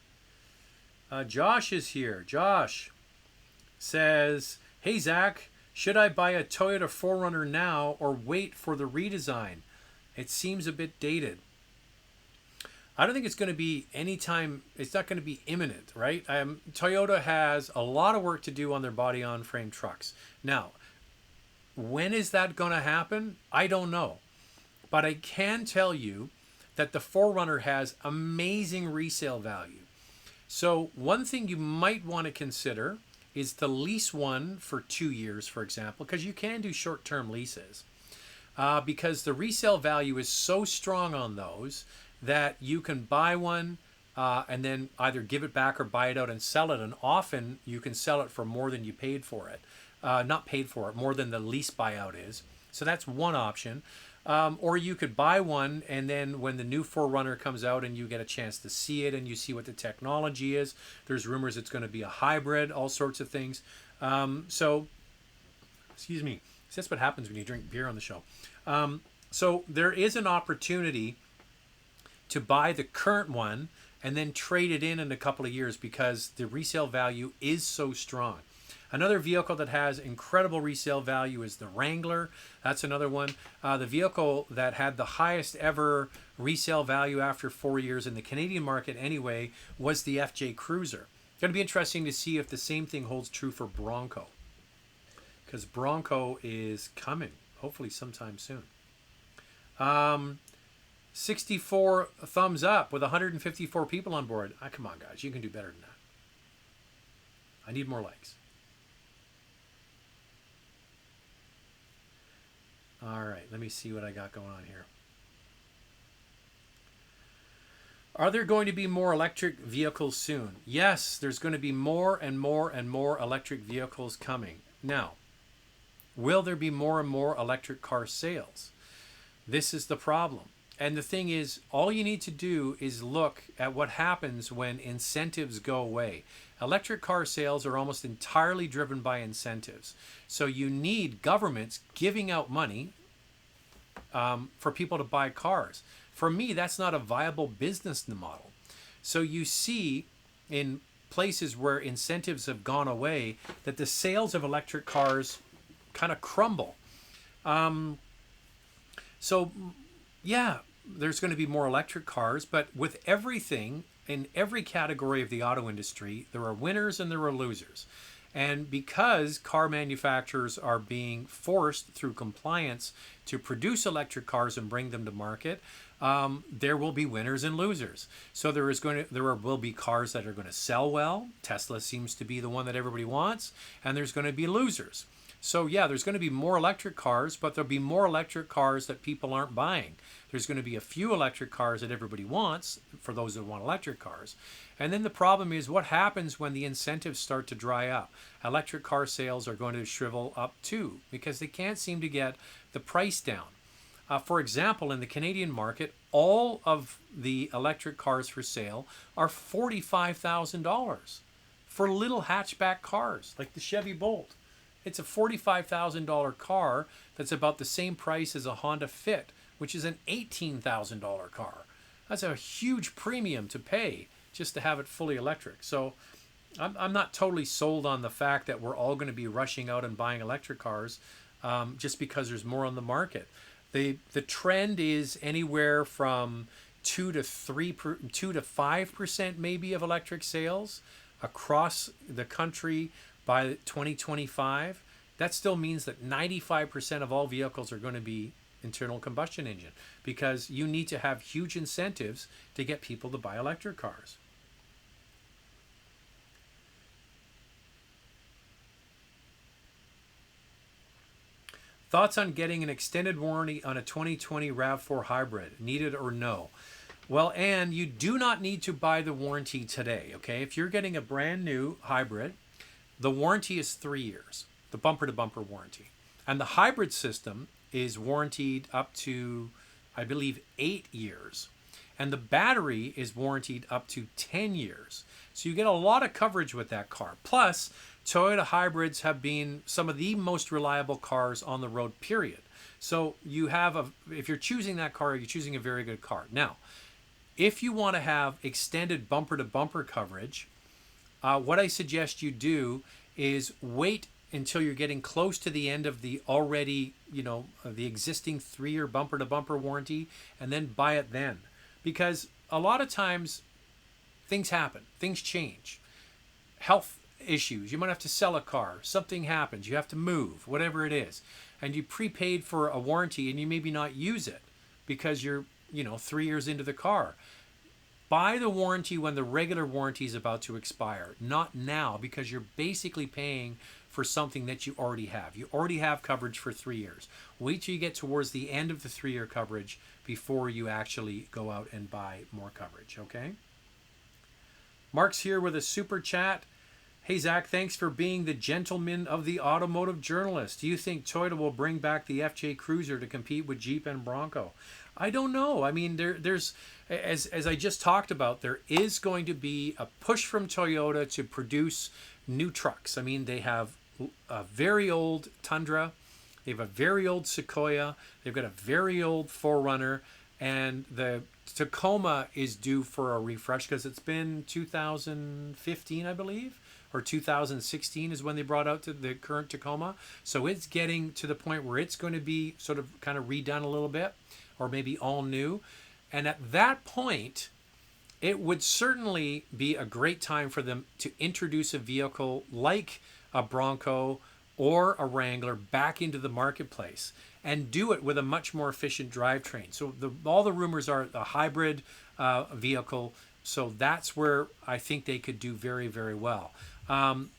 Josh is here. Josh says, "Hey Zach, should I buy a Toyota 4Runner now or wait for the redesign? It seems a bit dated." I don't think it's going to be anytime. It's not going to be imminent, right? Toyota has a lot of work to do on their body-on-frame trucks. Now, when is that going to happen? I don't know. But I can tell you that the 4Runner has amazing resale value. So one thing you might want to consider is to lease one for 2 years, for example, because you can do short-term leases. Because the resale value is so strong on those that you can buy one and then either give it back or buy it out and sell it. And often you can sell it for more than you paid for it. Not paid for it, more than the lease buyout is. So that's one option. Or you could buy one, and then when the new 4Runner comes out and you get a chance to see it and you see what the technology is, there's rumors it's going to be a hybrid, all sorts of things. Excuse me. That's what happens when you drink beer on the show. So there is an opportunity to buy the current one and then trade it in a couple of years because the resale value is so strong. Another vehicle that has incredible resale value is the Wrangler. That's another one. The vehicle that had the highest ever resale value after 4 years in the Canadian market anyway was the FJ Cruiser. It's going to be interesting to see if the same thing holds true for Bronco, because Bronco is coming, hopefully sometime soon. 64 thumbs up with 154 people on board. Come on, guys. You can do better than that. I need more likes. All right. Let me see what I got going on here. Are there going to be more electric vehicles soon? Yes, there's going to be more and more and more electric vehicles coming. Now, will there be more and more electric car sales? This is the problem. And the thing is, all you need to do is look at what happens when incentives go away. Electric car sales are almost entirely driven by incentives. So you need governments giving out money for people to buy cars. For me, that's not a viable business model. So you see in places where incentives have gone away that the sales of electric cars kind of crumble. Yeah, there's going to be more electric cars, but with everything, in every category of the auto industry, there are winners and there are losers. And because car manufacturers are being forced through compliance to produce electric cars and bring them to market, there will be winners and losers. So there will be cars that are going to sell well. Tesla seems to be the one that everybody wants, and there's going to be losers. So yeah, there's going to be more electric cars, but there'll be more electric cars that people aren't buying. There's going to be a few electric cars that everybody wants for those that want electric cars. And then the problem is what happens when the incentives start to dry up. Electric car sales are going to shrivel up too because they can't seem to get the price down. For example, in the Canadian market, all of the electric cars for sale are $45,000 for little hatchback cars like the Chevy Bolt. It's a $45,000 car that's about the same price as a Honda Fit, which is an $18,000 car. That's a huge premium to pay just to have it fully electric. So I'm not totally sold on the fact that we're all going to be rushing out and buying electric cars just because there's more on the market. The trend is anywhere from 2 to 5% maybe of electric sales across the country by 2025. That still means that 95% of all vehicles are going to be internal combustion engine because you need to have huge incentives to get people to buy electric cars. Thoughts on getting an extended warranty on a 2020 RAV4 hybrid, needed or no? Well, and you do not need to buy the warranty today, okay? If you're getting a brand new hybrid, the warranty is 3 years, the bumper-to-bumper warranty. And the hybrid system is warranted up to, I believe, 8 years. And the battery is warranted up to 10 years. So you get a lot of coverage with that car. Plus, Toyota hybrids have been some of the most reliable cars on the road, period. So you have if you're choosing that car, you're choosing a very good car. Now, if you want to have extended bumper-to-bumper coverage, what I suggest you do is wait until you're getting close to the end of the already, the existing 3-year bumper-to-bumper warranty, and then buy it then. Because a lot of times things happen, things change. Health issues, you might have to sell a car, something happens, you have to move, whatever it is, and you prepaid for a warranty and you maybe not use it because you're 3 years into the car. Buy the warranty when the regular warranty is about to expire, not now, because you're basically paying for something that you already have. You already have coverage for 3 years. Wait till you get towards the end of the 3-year coverage before you actually go out and buy more coverage, okay? Mark's here with a super chat. Hey, Zach, thanks for being the gentleman of the automotive journalist. Do you think Toyota will bring back the FJ Cruiser to compete with Jeep and Bronco? I don't know. I mean, there's, as I just talked about, there is going to be a push from Toyota to produce new trucks. I mean, they have a very old Tundra. They have a very old Sequoia. They've got a very old 4Runner. And the Tacoma is due for a refresh because it's been 2015, I believe, or 2016 is when they brought out to the current Tacoma. So it's getting to the point where it's going to be sort of kind of redone a little bit, or maybe all new. And at that point, it would certainly be a great time for them to introduce a vehicle like a Bronco or a Wrangler back into the marketplace and do it with a much more efficient drivetrain. So all the rumors are a hybrid vehicle. So that's where I think they could do very, very well.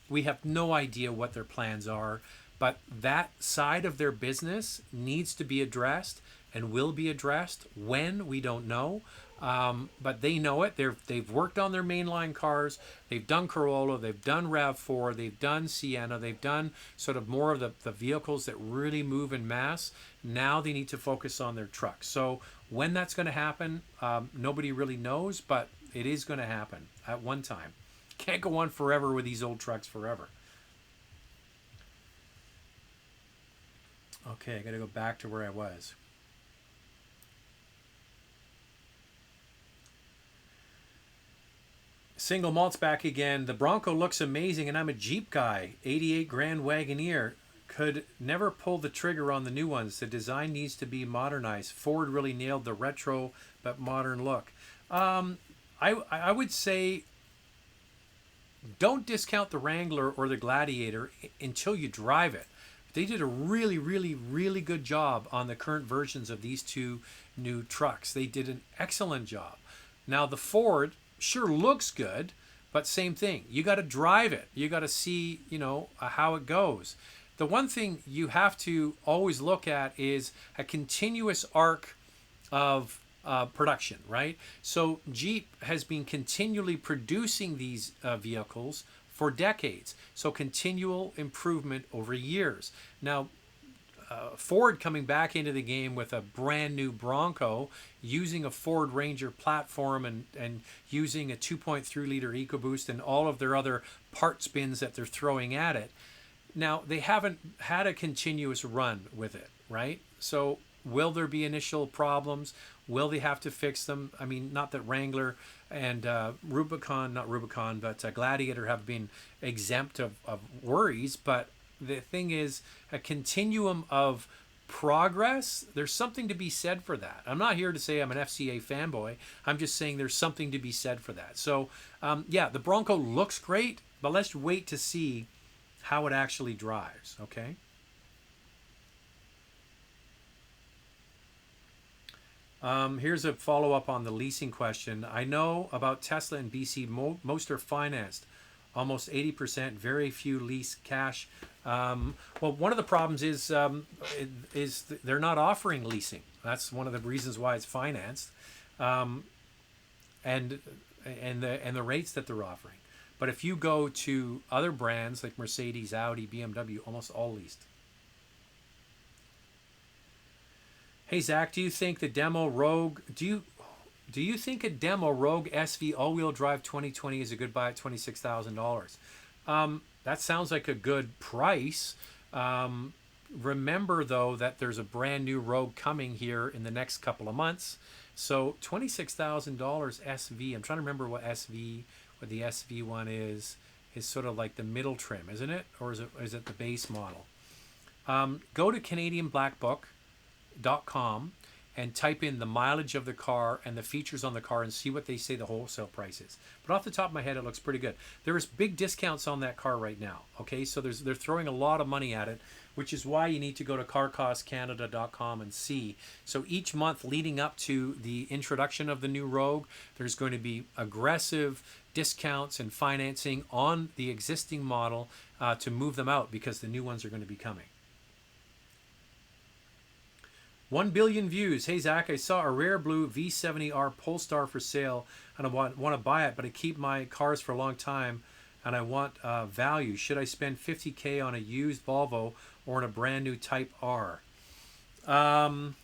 We have no idea what their plans are, but that side of their business needs to be addressed and will be addressed. When, we don't know. But they know it. They've worked on their mainline cars. They've done Corolla. They've done RAV4. They've done Sienna. They've done sort of more of the vehicles that really move in mass. Now they need to focus on their trucks. So when that's going to happen, nobody really knows, but it is going to happen at one time. Can't go on forever with these old trucks forever. Okay, I got to go back to where I was. Single malt's back again. The Bronco looks amazing, and I'm a Jeep guy. 88 Grand Wagoneer. Could never pull the trigger on the new ones. The design needs to be modernized. Ford really nailed the retro but modern look. I would say don't discount the Wrangler or the Gladiator until you drive it. They did a really, really, really good job on the current versions of these two new trucks. They did an excellent job. Now, the Ford sure looks good, but same thing. You got to drive it. You got to see, how it goes. The one thing you have to always look at is a continuous arc of production, right? So Jeep has been continually producing these vehicles for decades. So continual improvement over years. Now, Ford coming back into the game with a brand new Bronco, using a Ford Ranger platform and using a 2.3 liter EcoBoost and all of their other parts bins that they're throwing at it. Now, they haven't had a continuous run with it, right? So will there be initial problems? Will they have to fix them? I mean, not that Wrangler and Gladiator have been exempt of worries, but the thing is, a continuum of progress, there's something to be said for that. I'm not here to say I'm an FCA fanboy. I'm just saying there's something to be said for that. So, the Bronco looks great, but let's wait to see how it actually drives, okay? Here's a follow-up on the leasing question. I know about Tesla and BC. Most are financed, almost 80%. Very few lease cash. Well, one of the problems is they're not offering leasing. That's one of the reasons why it's financed, and the rates that they're offering. But if you go to other brands like Mercedes, Audi, BMW, almost all leased. Hey Zach, do you think the demo Rogue? Do you think a demo Rogue SV all-wheel drive 2020 is a good buy at $26,000? That sounds like a good price. Remember though that there's a brand new Rogue coming here in the next couple of months. So $26,000 SV. I'm trying to remember what the SV one is sort of like the middle trim, isn't it? Or is it the base model? Go to CanadianBlackBook.com and type in the mileage of the car and the features on the car and see what they say the wholesale price is. But off the top of my head, it looks pretty good. There is big discounts on that car right now. Okay, so they're throwing a lot of money at it, which is why you need to go to carcostcanada.com and see. So each month leading up to the introduction of the new Rogue, there's going to be aggressive discounts and financing on the existing model to move them out because the new ones are going to be coming. 1 billion views. Hey Zach, I saw a rare blue V70R Polestar for sale and I want to buy it, but I keep my cars for a long time and I want value. Should I spend $50,000 on a used Volvo or on a brand new Type R? Well,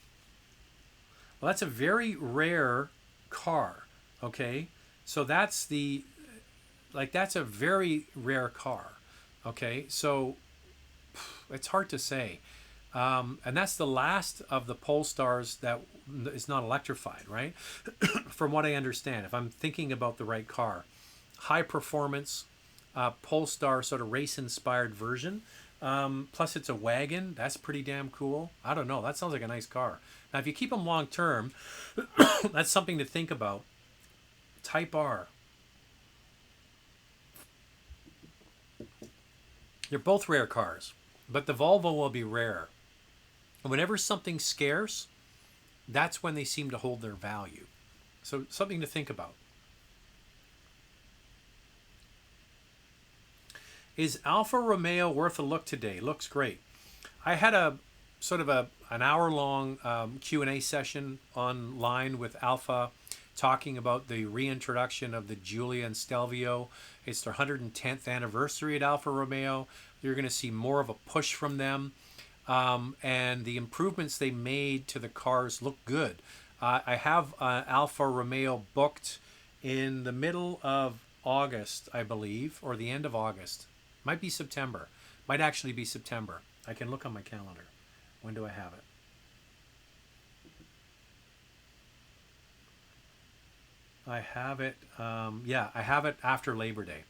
that's a very rare car. Okay, so that's a very rare car. Okay, so it's hard to say. And that's the last of the Polestars that is not electrified, right? From what I understand, if I'm thinking about the right car. High performance Polestar sort of race-inspired version. Plus it's a wagon. That's pretty damn cool. I don't know. That sounds like a nice car. Now, if you keep them long-term, that's something to think about. Type R. They're both rare cars, but the Volvo will be rare. Whenever something's scarce, that's when they seem to hold their value. So something to think about. Is Alfa Romeo worth a look today? Looks great. I had a sort of an hour-long Q&A session online with Alfa talking about the reintroduction of the Giulia and Stelvio. It's their 110th anniversary at Alfa Romeo. You're going to see more of a push from them. And the improvements they made to the cars look good. I have Alfa Romeo booked in the middle of August, I believe, or the end of August. Might be September. Might actually be September. I can look on my calendar. When do I have it? I have it, I have it after Labor Day.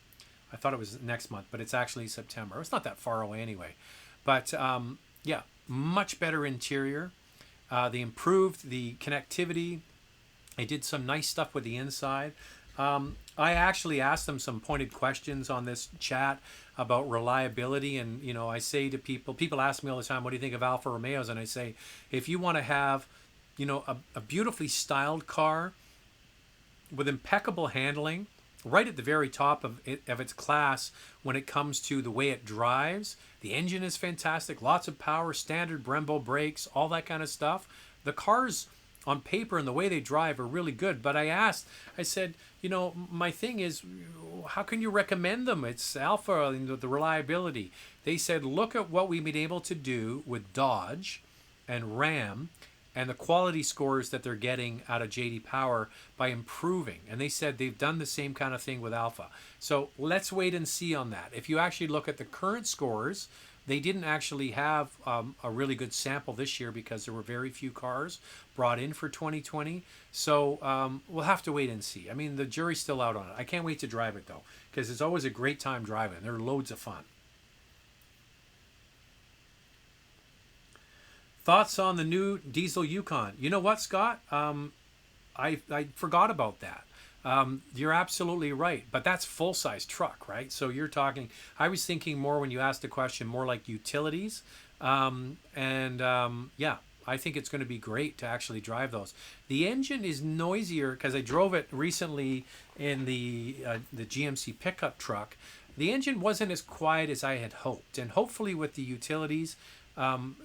I thought it was next month, but it's actually September. It's not that far away anyway. But much better interior. They improved the connectivity. They did some nice stuff with the inside. I actually asked them some pointed questions on this chat about reliability. And, I say to people ask me all the time, what do you think of Alfa Romeos? And I say, if you want to have, a beautifully styled car with impeccable handling, right at the very top of its class when it comes to the way it drives. The engine is fantastic, lots of power, standard Brembo brakes, all that kind of stuff. The cars on paper and the way they drive are really good. But I said, my thing is, how can you recommend them? It's Alpha, the reliability. They said, look at what we've been able to do with Dodge and Ram and the quality scores that they're getting out of JD Power by improving. And they said they've done the same kind of thing with Alpha. So let's wait and see on that. If you actually look at the current scores, they didn't actually have a really good sample this year because there were very few cars brought in for 2020. So we'll have to wait and see. I mean, the jury's still out on it. I can't wait to drive it, though, because it's always a great time driving. There are loads of fun. Thoughts on the new diesel Yukon? You know what, Scott? I forgot about that. You're absolutely right, but that's full-size truck, right? So you're talking, I was thinking more when you asked the question, more like utilities. Yeah, I think it's going to be great to actually drive those. The engine is noisier because I drove it recently in the GMC pickup truck. The engine wasn't as quiet as I had hoped, and hopefully with the utilities,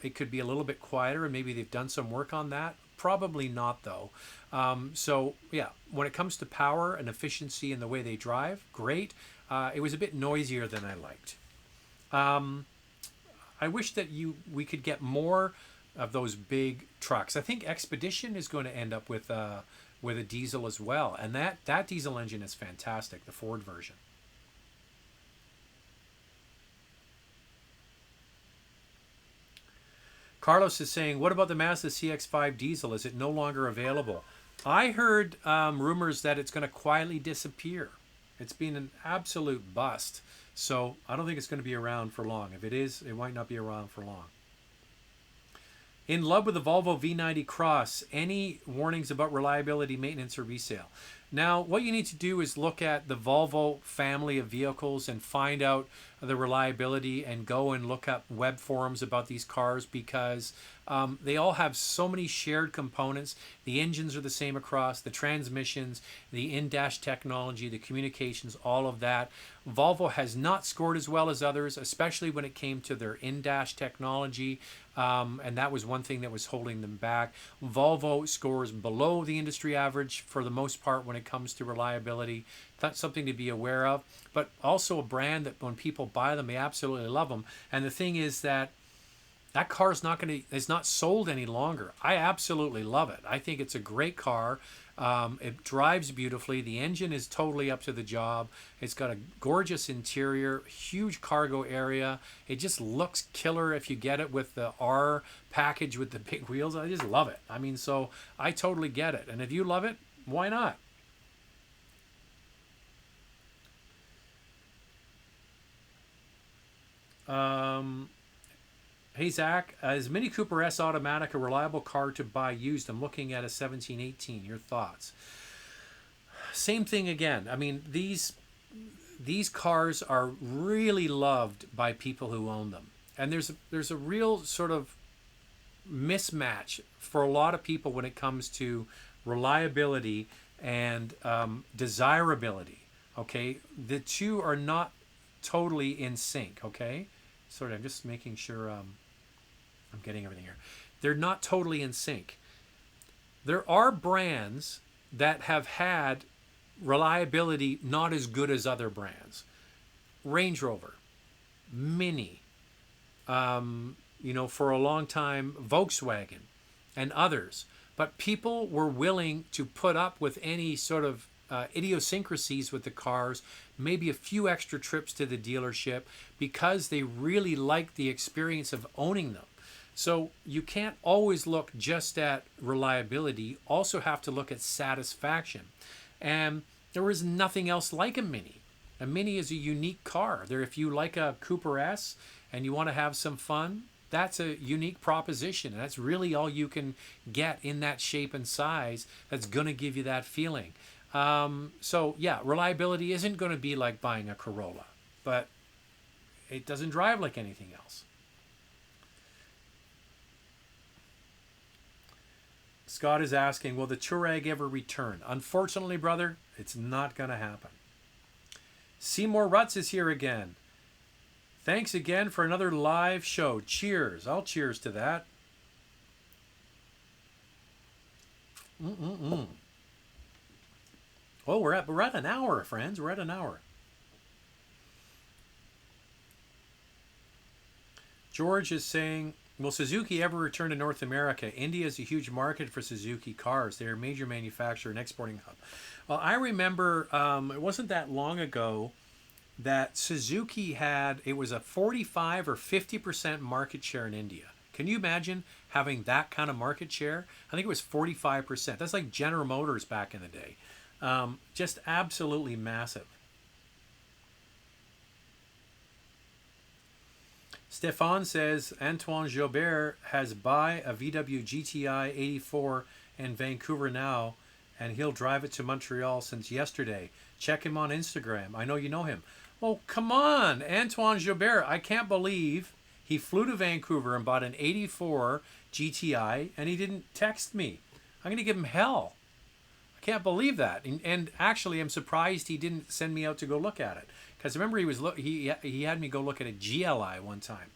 it could be a little bit quieter, and maybe they've done some work on that. Probably not, though. So, yeah, when it comes to power and efficiency and the way they drive, great. It was a bit noisier than I liked. I wish that we could get more of those big trucks. I think Expedition is going to end up with a diesel as well, and that diesel engine is fantastic, the Ford version. Carlos is saying, what about the Mazda CX5 Diesel? Is it no longer available? I heard rumors that it's going to quietly disappear. It's been an absolute bust. So I don't think it's going to be around for long. If it is, it might not be around for long. In love with the Volvo V90 Cross. Any warnings about reliability, maintenance, or resale? Now, what you need to do is look at the Volvo family of vehicles and find out the reliability and go and look up web forums about these cars because they all have so many shared components. The engines are the same across, the transmissions, the in-dash technology, the communications, all of that. Volvo has not scored as well as others, especially when it came to their in-dash technology. And that was one thing that was holding them back. Volvo scores below the industry average for the most part when it comes to reliability. That's something to be aware of, but also a brand that when people buy them, they absolutely love them. And the thing is that car is not sold any longer. I absolutely love it. I think it's a great car. It drives beautifully. The engine is totally up to the job. It's got a gorgeous interior, huge cargo area. It just looks killer if you get it with the R package with the big wheels. I just love it. I mean, so I totally get it. And if you love it, why not? Hey Zach, is Mini Cooper S Automatic a reliable car to buy used? I'm looking at a 1718. Your thoughts? Same thing again. I mean, these cars are really loved by people who own them, and there's a real sort of mismatch for a lot of people when it comes to reliability and desirability. Okay, the two are not totally in sync. Okay, sorry, I'm just making sure I'm getting everything here. They're not totally in sync. There are brands that have had reliability not as good as other brands. Range Rover, Mini, for a long time, Volkswagen and others. But people were willing to put up with any sort of idiosyncrasies with the cars, maybe a few extra trips to the dealership because they really liked the experience of owning them. So you can't always look just at reliability. You also have to look at satisfaction. And there is nothing else like a Mini. A Mini is a unique car. If you like a Cooper S and you want to have some fun, that's a unique proposition. And that's really all you can get in that shape and size that's going to give you that feeling. So yeah, reliability isn't going to be like buying a Corolla, but it doesn't drive like anything else. Scott is asking, will the Touareg ever return? Unfortunately, brother, it's not going to happen. Seymour Rutz is here again. Thanks again for another live show. Cheers. I'll cheers to that. Oh, we're at an hour, friends. We're at an hour. George is saying, will Suzuki ever return to North America? India is a huge market for Suzuki cars. They are a major manufacturer and exporting hub. Well, I remember it wasn't that long ago that Suzuki had, it was a 45 or 50% market share in India. Can you imagine having that kind of market share? I think it was 45%. That's like General Motors back in the day. Just absolutely massive. Stefan says Antoine Jobert has buy a VW GTI 84 in Vancouver now, and he'll drive it to Montreal since yesterday. Check him on Instagram. I know you know him. Oh, come on, Antoine Jobert. I can't believe he flew to Vancouver and bought an 84 GTI and he didn't text me. I'm going to give him hell. I can't believe that. And actually, I'm surprised he didn't send me out to go look at it. Because remember, he had me go look at a GLI one time.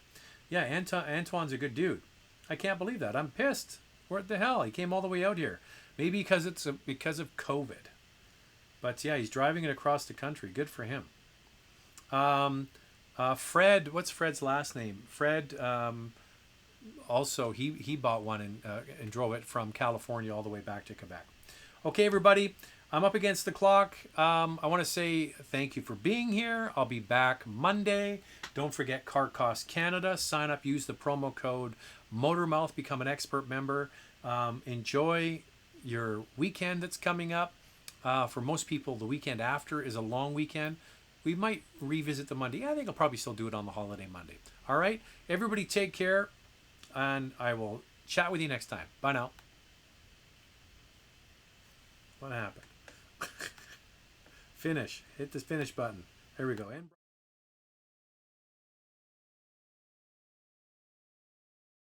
Yeah, Antoine's a good dude. I can't believe that. I'm pissed. What the hell? He came all the way out here. Maybe because because of COVID. But yeah, he's driving it across the country. Good for him. Fred, what's Fred's last name? Fred, also, he bought one and drove it from California all the way back to Quebec. Okay, everybody, I'm up against the clock. I want to say thank you for being here. I'll be back Monday. Don't forget Car Cost Canada. Sign up, use the promo code MotorMouth, become an expert member. Enjoy your weekend that's coming up. For most people, the weekend after is a long weekend. We might revisit the Monday. I think I'll probably still do it on the holiday Monday. All right, everybody take care, and I will chat with you next time. Bye now. What happened? Finish. Hit this finish button. There we go.